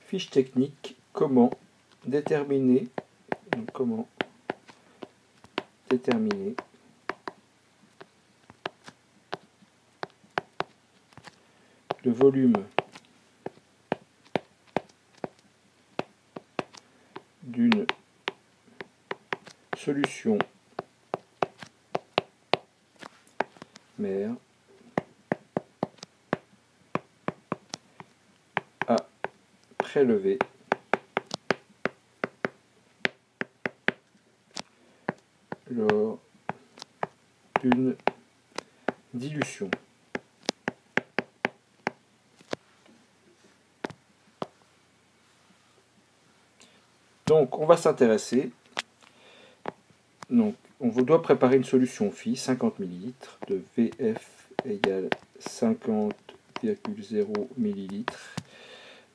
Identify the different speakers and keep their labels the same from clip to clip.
Speaker 1: Fiche technique, comment déterminer le volume d'une solution mère à prélever lors d'une dilution. Donc on va s'intéresser, donc on doit préparer une solution phi, 50 ml, de VF égale 50,0 ml,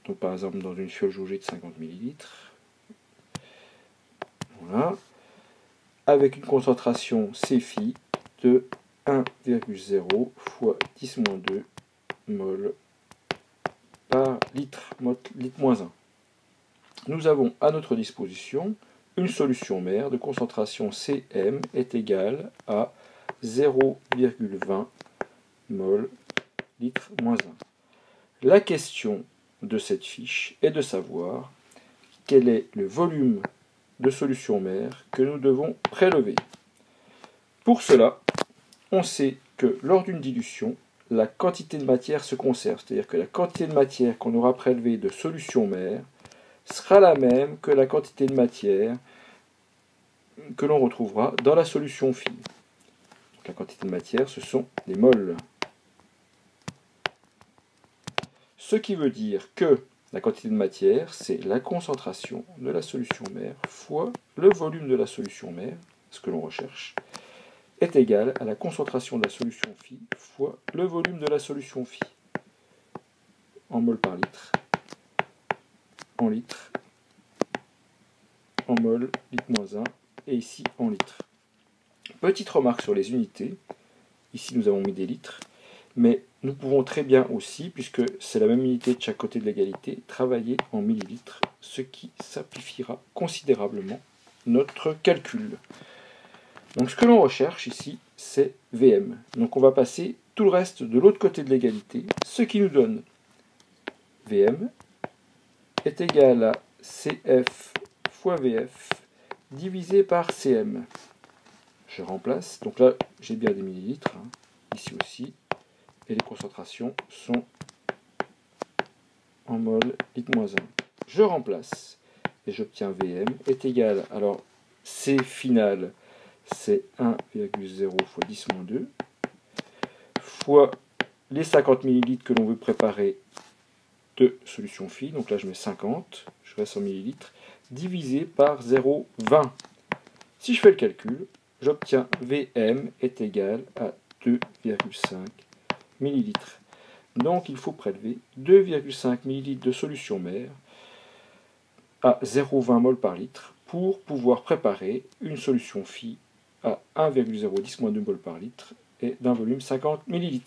Speaker 1: donc par exemple dans une fiole jaugée de 50 ml, voilà, avec une concentration Cphi de 1,0 fois 10-2 mol par litre moins 1. Nous avons à notre disposition une solution mère de concentration Cm est égale à 0,20 mol litre moins 1. La question de cette fiche est de savoir quel est le volume de solution mère que nous devons prélever. Pour cela, on sait que lors d'une dilution, la quantité de matière se conserve, c'est-à-dire que la quantité de matière qu'on aura prélevée de solution mère sera la même que la quantité de matière que l'on retrouvera dans la solution phi. Donc la quantité de matière, ce sont les moles. Ce qui veut dire que la quantité de matière, c'est la concentration de la solution mère fois le volume de la solution mère, ce que l'on recherche, est égal à la concentration de la solution phi fois le volume de la solution phi en mol par litre, en litre, en mol, litre moins 1, et ici en litres. Petite remarque sur les unités, ici nous avons mis des litres, mais nous pouvons très bien aussi, puisque c'est la même unité de chaque côté de l'égalité, travailler en millilitres, ce qui simplifiera considérablement notre calcul. Donc ce que l'on recherche ici, c'est Vm. Donc on va passer tout le reste de l'autre côté de l'égalité, ce qui nous donne Vm est égal à Cf fois Vf divisé par Cm. Je remplace, donc là j'ai bien des millilitres, ici aussi, et les concentrations sont en mol litre moins 1. Je remplace, et j'obtiens Vm est égal, alors C final, c'est 1,0 fois 10-2, fois les 50 ml que l'on veut préparer de solution phi, donc là je mets 50, je reste en millilitres, divisé par 0,20. Si je fais le calcul, j'obtiens Vm est égal à 2,5 ml. Donc il faut prélever 2,5 ml de solution mère à 0,20 mol par litre pour pouvoir préparer une solution phi à 1,010-2 mol par litre et d'un volume 50 ml.